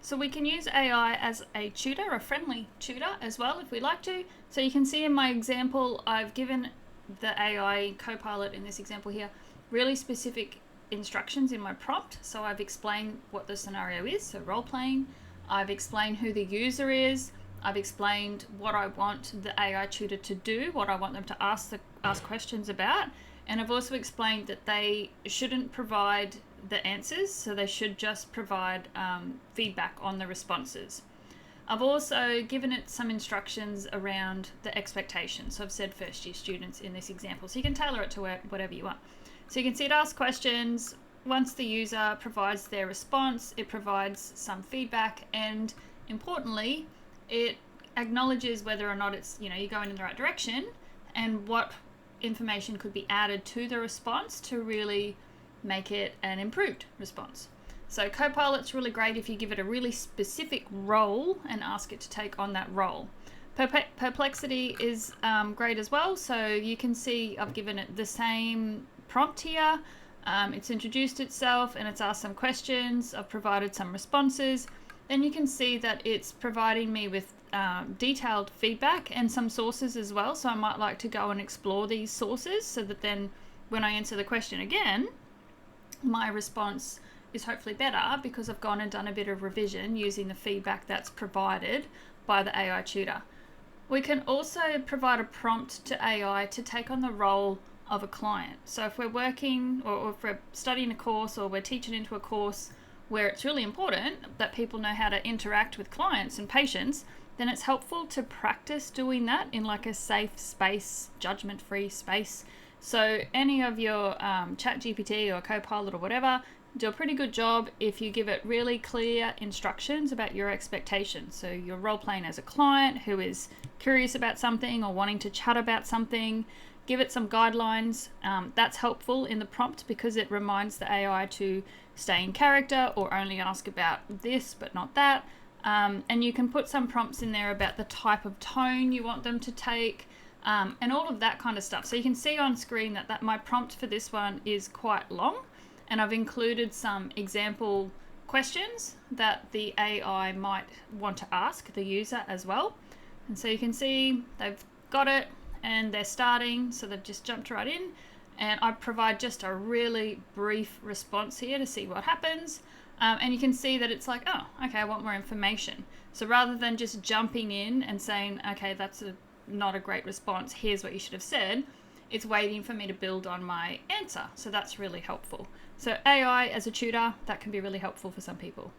So we can use AI as a tutor, a friendly tutor as well if we like to. So you can see in my example, I've given the AI Copilot in this example here really specific instructions in my prompt. So I've explained what the scenario is, so role playing. I've explained who the user is. I've explained what I want the AI tutor to do, what I want them to ask questions about. And I've also explained that they shouldn't provide the answers, so they should just provide feedback on the responses. I've also given it some instructions around the expectations. So I've said first year students in this example, so you can tailor it to whatever you want. So you can see it asks questions. Once the user provides their response, it provides some feedback, and importantly, it acknowledges whether or not it's, you're going in the right direction and what information could be added to the response to really make it an improved response. So Copilot's really great if you give it a really specific role and ask it to take on that role. Perplexity is great as well. So you can see I've given it the same prompt here. It's introduced itself and it's asked some questions. I've provided some responses. Then you can see that it's providing me with detailed feedback and some sources as well. So I might like to go and explore these sources so that then when I answer the question again, my response is hopefully better because I've gone and done a bit of revision using the feedback that's provided by the AI tutor. We can also provide a prompt to AI to take on the role of a client. So if we're working or if we're studying a course or we're teaching into a course where it's really important that people know how to interact with clients and patients, then it's helpful to practice doing that in like a safe space, judgment-free space. So any of your ChatGPT or Copilot or whatever do a pretty good job if you give it really clear instructions about your expectations. So you're role-playing as a client who is curious about something or wanting to chat about something. Give it some guidelines. That's helpful in the prompt because it reminds the AI to stay in character or only ask about this but not that. And you can put some prompts in there about the type of tone you want them to take and all of that kind of stuff. So you can see on screen that my prompt for this one is quite long, and I've included some example questions that the AI might want to ask the user as well. And so you can see they've got it and they're starting, so they've just jumped right in, and I provide just a really brief response here to see what happens. And you can see that it's like, oh, okay, I want more information. So rather than just jumping in and saying, okay, that's not a great response, here's what you should have said, it's waiting for me to build on my answer. So that's really helpful. So AI as a tutor, that can be really helpful for some people.